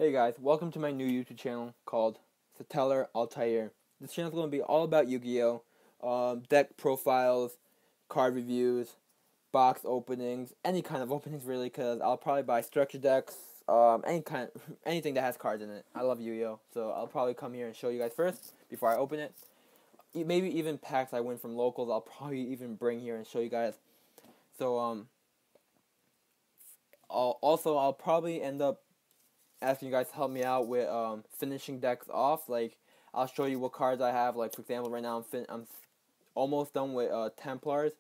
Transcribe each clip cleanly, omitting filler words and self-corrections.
Hey guys, welcome to my new YouTube channel called Satellarknight Altair. This channel is going to be all about Yu-Gi-Oh! Deck profiles, card reviews, box openings, any kind of openings really, because I'll probably buy structure decks, anything that has cards in it. I love Yu-Gi-Oh! So I'll probably come here and show you guys first before I open it. Maybe even packs I win from locals, I'll probably even bring here and show you guys. So I'll probably end up asking you guys to help me out with finishing decks off. Like, I'll show you what cards I have. Like, for example, right now I'm almost done with Templars.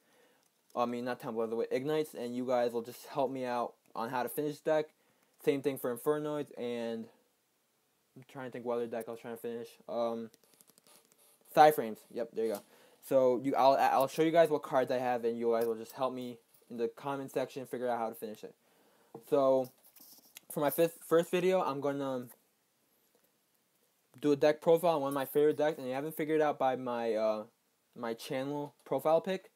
I mean, not Templars, with Ignites, and you guys will just help me out on how to finish deck. Same thing for Infernoids, and I'm trying to think what other deck I was trying to finish. Frames. Yep, there you go. So I'll show you guys what cards I have, and you guys will just help me in the comment section figure out how to finish it. So for my first video, I'm gonna do a deck profile on one of my favorite decks, and you haven't figured out by my my channel profile pic.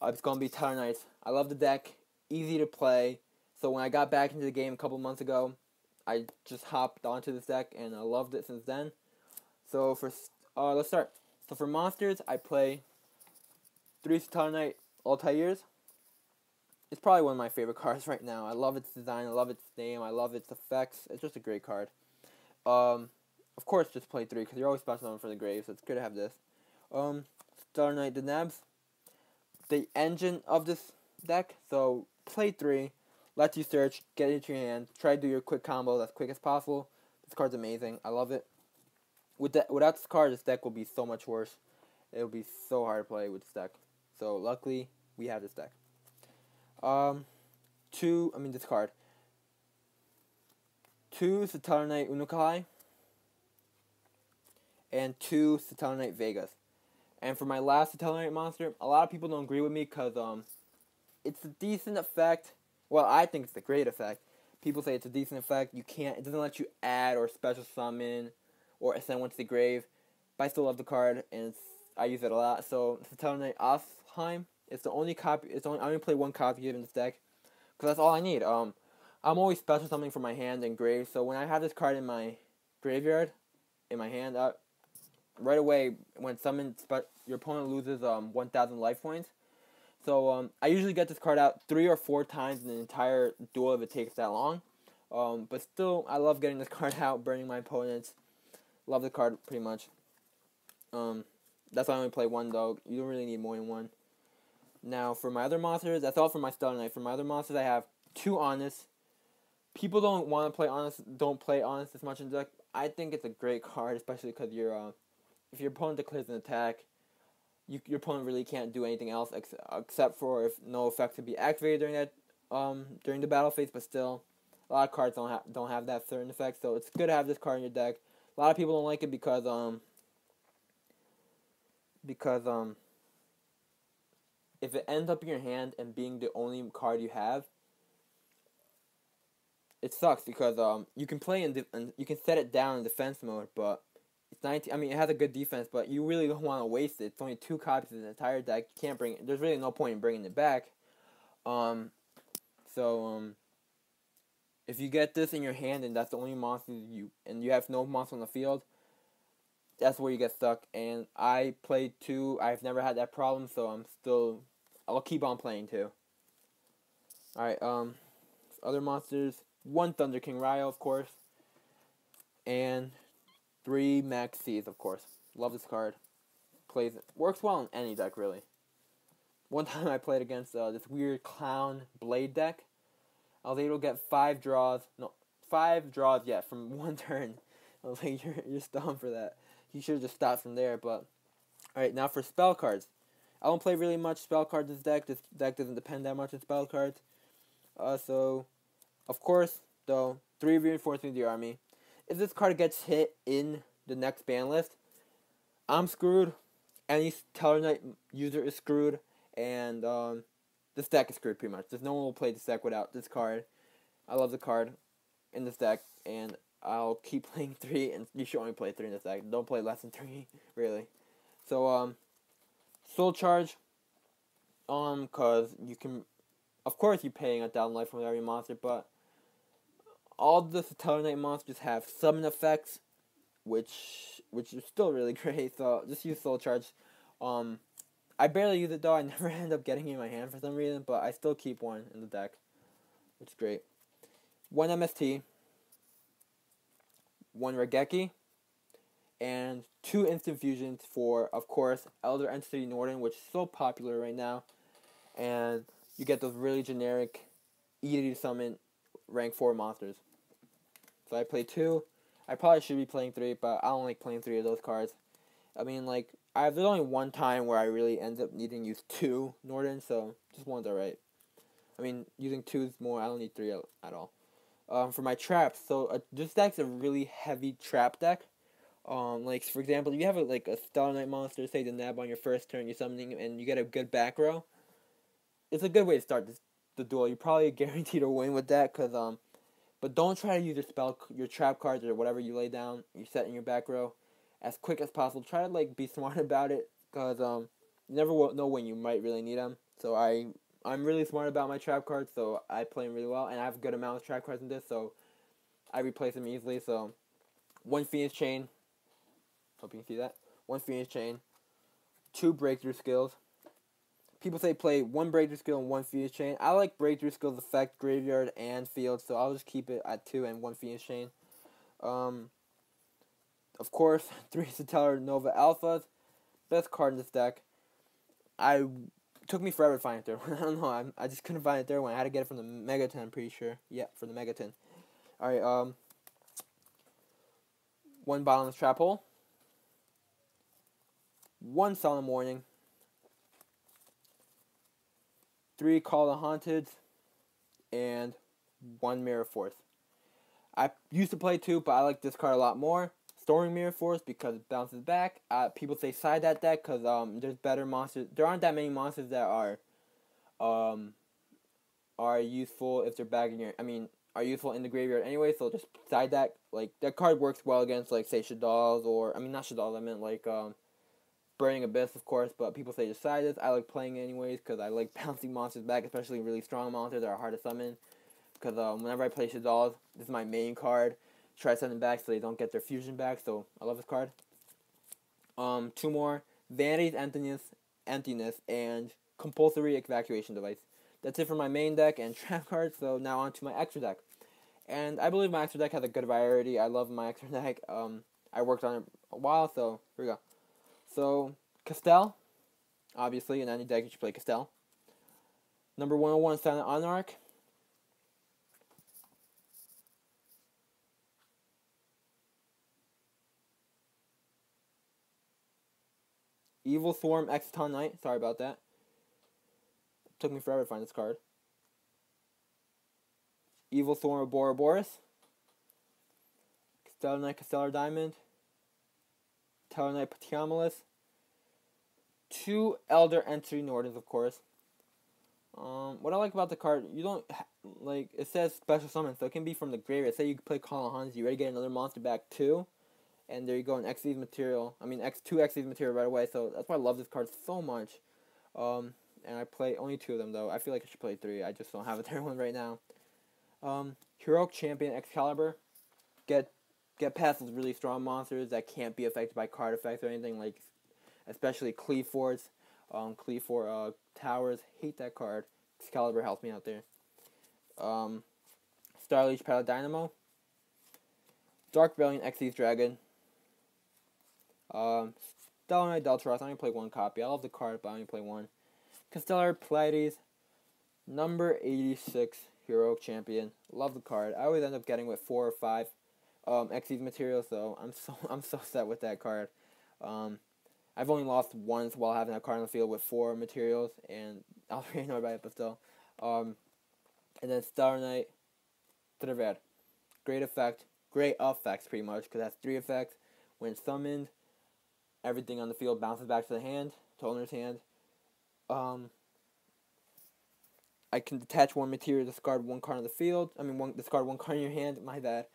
It's gonna be Tellarknight. I love the deck, easy to play. So when I got back into the game a couple months ago, I just hopped onto this deck, and I loved it since then. So let's start. So for monsters, I play 3 Satellarknight Altairs. It's probably one of my favorite cards right now. I love its design, I love its name, I love its effects. It's just a great card. Of course, just play 3 because you're always special on for the grave, so it's good to have this. Satellarknight Deneb, the engine of this deck. So play 3, lets you search, get it into your hand, try to do your quick combos as quick as possible. This card's amazing. I love it. Without this card, this deck will be so much worse. It will be so hard to play with this deck. So luckily, we have this deck. This card. 2 Satellarknight Unukalhai and 2 Satellarknight Vegas. And for my last Satellarknight monster, a lot of people don't agree with me because it's a decent effect. Well, I think it's a great effect. People say it's a decent effect. It doesn't let you add or special summon or send one to the grave. But I still love the card, and I use it a lot. So Satellarknight Alsahm. It's the only copy. I only play one copy in this deck, because that's all I need. I'm always special something for my hand and grave. So when I have this card in my graveyard, in my hand, right away when summoned, your opponent loses 1,000 life points. So I usually get this card out 3 or 4 times in the entire duel if it takes that long. But still, I love getting this card out, burning my opponents. Love the card pretty much. That's why I only play one though. You don't really need more than one. Now, for my other monsters, that's all for my Stellarknight. For my other monsters, I have 2 Honest. People don't want to play Honest, don't play Honest as much in the deck. I think it's a great card, especially because if your opponent declares an attack, your opponent really can't do anything else except for if no effect to be activated during the battle phase. But still, a lot of cards don't have that certain effect, so it's good to have this card in your deck. A lot of people don't like it because if it ends up in your hand and being the only card you have, it sucks because you can play and you can set it down in defense mode, but it's 19. I mean, it has a good defense, but you really don't want to waste it. It's only 2 copies in the entire deck. You can't bring it. There's really no point in bringing it back. If you get this in your hand and that's the only monster you have no monster on the field, that's where you get stuck. And I played 2. I've never had that problem, so I'll keep on playing 2. Alright, other monsters. 1 Thunder King Rai-OH, of course. And 3 Maxx, of course. Love this card. Works well in any deck, really. One time I played against this weird clown blade deck. I was able to get 5 draws. No, 5 draws, yeah, from 1 turn. I was like, you're dumb for that. You should have just stopped from there, but... Alright, now for spell cards. I don't play really much spell cards in this deck. This deck doesn't depend that much on spell cards. So, of course, though, 3 Reinforcing the Army. If this card gets hit in the next ban list, I'm screwed. Any Tellarknight user is screwed. And this deck is screwed pretty much. There's no one will play this deck without this card. I love the card in this deck. And I'll keep playing 3. And you should only play 3 in this deck. Don't play less than 3, really. So, Soul Charge, cause you can, of course you're paying 1,000 life from every monster, but all the Satellarknight monsters have summon effects, which is still really great. So just use Soul Charge. I barely use it though. I never end up getting it in my hand for some reason, but I still keep one in the deck, which is great. 1 MST, 1 Raigeki, and 2 instant fusions for, of course, Elder Entity Norden, which is so popular right now. And you get those really generic, easy to summon rank 4 monsters. So I play 2. I probably should be playing 3, but I don't like playing 3 of those cards. I mean, like, there's only one time where I really end up needing to use 2 Norden, so just one's alright. I mean, using 2 is more, I don't need 3 at all. For my traps, so this deck's a really heavy trap deck. Like, for example, if you have a Starlight monster, say Deneb on your first turn, you're summoning, and you get a good back row, it's a good way to start the duel. You're probably guaranteed to win with that, but don't try to use your trap cards or whatever you lay down, you set in your back row, as quick as possible. Try to be smart about it, because you never know when you might really need them. So I'm really smart about my trap cards, so I play them really well, and I have a good amount of trap cards in this, so I replace them easily. So 1 Fiendish Chain, hope you can see that. 1 Fiendish Chain, 2 breakthrough skills. People say play 1 breakthrough skill and 1 Fiendish Chain. I like breakthrough skills affect graveyard and field, so I'll just keep it at 2 and 1 Fiendish Chain. Of course, 3 Stellarnova Alphas, best card in this deck. Took me forever to find a third one. I don't know. I just couldn't find a third one. I had to get it from the Megaton, I'm pretty sure. Yeah, from the Megaton. Alright, 1 Bottomless Trap Hole. 1 Solemn Warning. 3 Call the Haunted. And 1 Mirror Force. I used to play 2, but I like this card a lot more. Storing Mirror Force because it bounces back. People say side that deck because there's better monsters. There aren't that many monsters that are useful if they're back in your. Are useful in the graveyard anyway. So just side that. That card works well against say Shaddolls or not Shaddolls. I meant Burning Abyss, of course. But people say just side this. I like playing it anyways because I like bouncing monsters back, especially really strong monsters that are hard to summon. Because whenever I play Shaddolls, this is my main card. Try sending back so they don't get their fusion back, so I love this card. 2 more. Vanity's Emptiness, and Compulsory Evacuation Device. That's it for my main deck and trap cards, so now on to my extra deck. And I believe my extra deck has a good variety. I love my extra deck. I worked on it a while, so here we go. So, Castel. Obviously, in any deck you should play Castel. Number 101, Silent Anarch. Evilswarm Exciton Knight. Sorry about that. Took me forever to find this card. Evilswarm Ouroboros. Stellarknight Castel Diamond. Tellarknight Pleiadas. 2 Elder Entity Nordens, of course. What I like about the card, you don't it says special summon, so it can be from the graveyard. Say you play Call of Hans, you already get another monster back too. And there you go, an Xyz material. 2 Xyz material right away. So that's why I love this card so much. And I play only 2 of them though. I feel like I should play 3. I just don't have a third one right now. Heroic Champion Excalibur. Get past those really strong monsters that can't be affected by card effects or anything, especially Cleaforts, Cleafort Towers. Hate that card. Excalibur helps me out there. Starliege Paladynamo. Dark Rebellion Xyz Dragon. Satellarknight Deltaros. I only play 1 copy. I love the card, but I only play 1. Constellar Pleiadas. Number 86 Heroic Champion. Love the card. I always end up getting with 4 or 5 Xyz materials, so I'm so set with that card. I've only lost once while having that card on the field with 4 materials, and I was really annoyed by it, but still. And then Satellarknight Triverr. Great effects pretty much, because it has 3 effects. When summoned, everything on the field bounces back to the hand, to owner's hand. I can detach 1 material, discard 1 card on the field. Discard 1 card in your hand, my bad.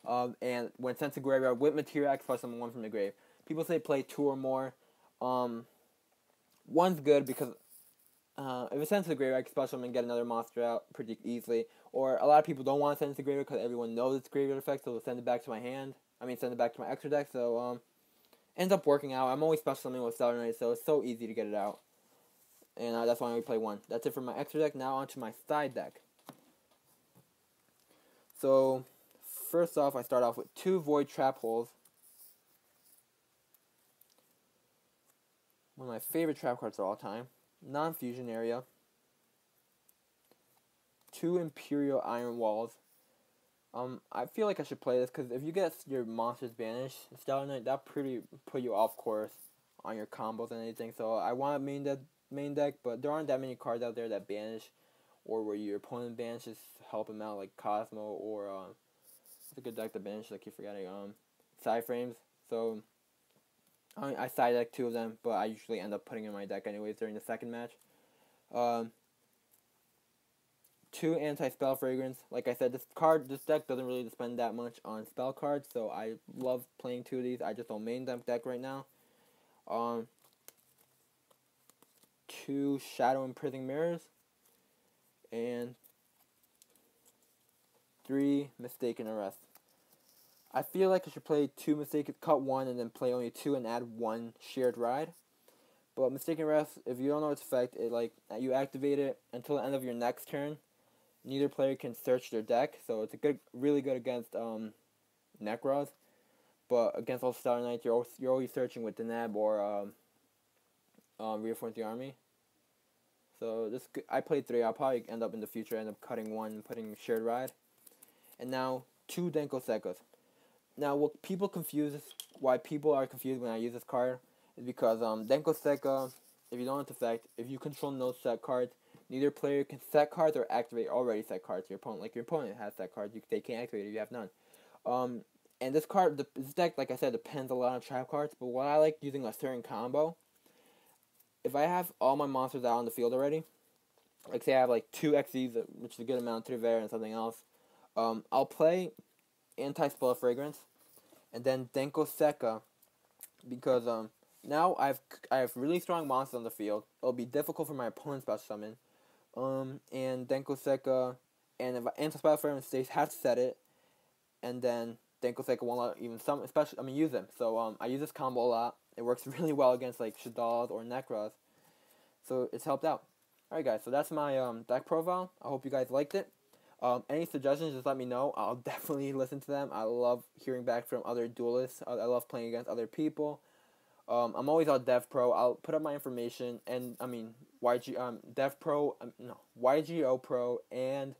And when sent to graveyard with material, I can summon 1 from the grave. People say play 2 or more. 1's good because if it sends to the graveyard, I can special summon and get another monster out pretty easily. Or a lot of people don't want to send it to the graveyard because everyone knows it's graveyard effect, so they'll send it back to my hand. I mean, send it back to my extra deck. So ends up working out. I'm always special summoning with Stellarknight, so it's so easy to get it out. And that's why I only play one. That's it for my extra deck. Now onto my side deck. So first off, I start off with 2 Void Trap Holes. One of my favorite trap cards of all time. Non-fusion area. 2 Imperial Iron Walls. I feel like I should play this because if you get your monsters banished, Stellarknight, that pretty put you off course on your combos and anything. So I want a main deck, but there aren't that many cards out there that banish, or where your opponent banishes help him out, like Cosmo or it's a good deck to banish. I keep forgetting Side Frames. So I side deck 2 of them, but I usually end up putting in my deck anyways during the second match. 2 Anti-Spell Fragrance. Like I said, this deck doesn't really spend that much on spell cards, so I love playing 2 of these. I just don't main them deck right now. 2 Shadow Imprisoning Mirrors. And 3 Mistaken Arrest. I feel like I should play 2 Mistaken, cut 1 and then play only 2 and add 1 Shared Ride. But Mistaken Arrest, if you don't know its effect, you activate it until the end of your next turn. Neither player can search their deck, so it's really good against Necros. But against all Stellarknights, you're always searching with Deneb or Reinforce the Army. So I played 3. I'll probably end up in the future cutting 1 and putting Shared Ride. And now 2 Denko Sekkas. Now why people are confused when I use this card is because Denko Sekka, if you don't know its effect, if you control no set cards, neither player can set cards or activate already set cards to your opponent. Like your opponent has set cards, they can't activate it if you have none. And this deck, like I said, depends a lot on trap cards. But what I like using a certain combo, if I have all my monsters out on the field already, like say I have like 2 XEs, which is a good amount, Triverr and something else, I'll play Anti-Spell Fragrance and then Denko Sekka because now I have really strong monsters on the field. It'll be difficult for my opponent's special summon. And Denko Sekka, and if Anti-Spell Fragrance stays, have to set it, and then Denko Sekka won't let even use them. So I use this combo a lot. It works really well against like Shaddoll or Necros, so it's helped out. Alright guys, so that's my deck profile. I hope you guys liked it. Any suggestions, just let me know. I'll definitely listen to them. I love hearing back from other duelists. I love playing against other people. I'm always on DevPro. I'll put up my information, and YGO Pro and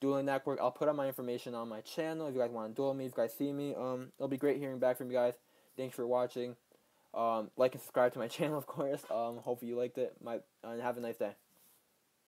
Dueling Network. I'll put up my information on my channel if you guys want to duel me, if you guys see me. It'll be great hearing back from you guys. Thanks for watching. Like and subscribe to my channel, of course. Hopefully you liked it. And have a nice day.